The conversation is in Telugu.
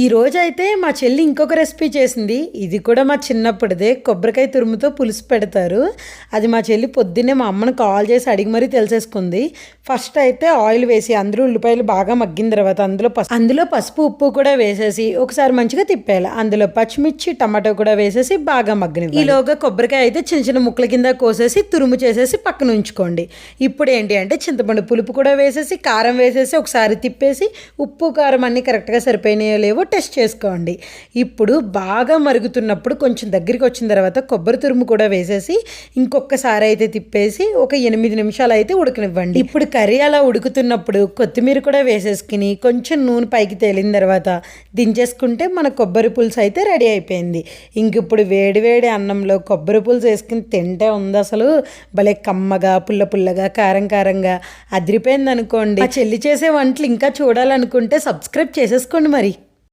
ఈ రోజైతే మా చెల్లి ఇంకొక రెసిపీ చేసింది. ఇది కూడా మా చిన్నప్పుడుదే. కొబ్బరికాయ తురుముతో పులుసు పెడతారు. అది మా చెల్లి పొద్దున్నే మా అమ్మని కాల్ చేసి అడిగి మరీ తెలిసేసుకుంది. ఫస్ట్ అయితే ఆయిల్ వేసి అందులో ఉల్లిపాయలు బాగా మగ్గిన తర్వాత అందులో పసుపు ఉప్పు కూడా వేసేసి ఒకసారి మంచిగా తిప్పేయాలి. అందులో పచ్చిమిర్చి టమాటో కూడా వేసేసి బాగా మగ్గనివ్వాలి. ఈలోగా కొబ్బరికాయ అయితే చిన్న చిన్న ముక్కల కింద కోసేసి తురుము చేసేసి పక్కన ఉంచుకోండి. ఇప్పుడు ఏంటి అంటే చింతపండు పులుపు కూడా వేసేసి కారం వేసేసి ఒకసారి తిప్పేసి ఉప్పు కారం అన్నీ కరెక్ట్గా సరిపోయినాయో లేవో టెస్ట్ చేసుకోండి. ఇప్పుడు బాగా మరుగుతున్నప్పుడు కొంచెం దగ్గరికి వచ్చిన తర్వాత కొబ్బరి తురుము కూడా వేసేసి ఇంకొకసారి అయితే తిప్పేసి ఒక 8 నిమిషాలు అయితే ఉడకనివ్వండి. ఇప్పుడు కర్రీ అలా ఉడుకుతున్నప్పుడు కొత్తిమీర కూడా వేసేసుకుని కొంచెం నూనె పైకి తేలిన తర్వాత దించేసుకుంటే మన కొబ్బరి పులుసు అయితే రెడీ అయిపోయింది. ఇంక ఇప్పుడు వేడి వేడి అన్నంలో కొబ్బరి పులుసు వేసుకుని తింటే ఉంది అసలు భలే కమ్మగా పుల్ల పుల్లగా కారం కారంగా అదిరిపోయింది అనుకోండి. ఆ చెల్లి చేసే వంటలు ఇంకా చూడాలనుకుంటే సబ్స్క్రైబ్ చేసేసుకోండి మరి.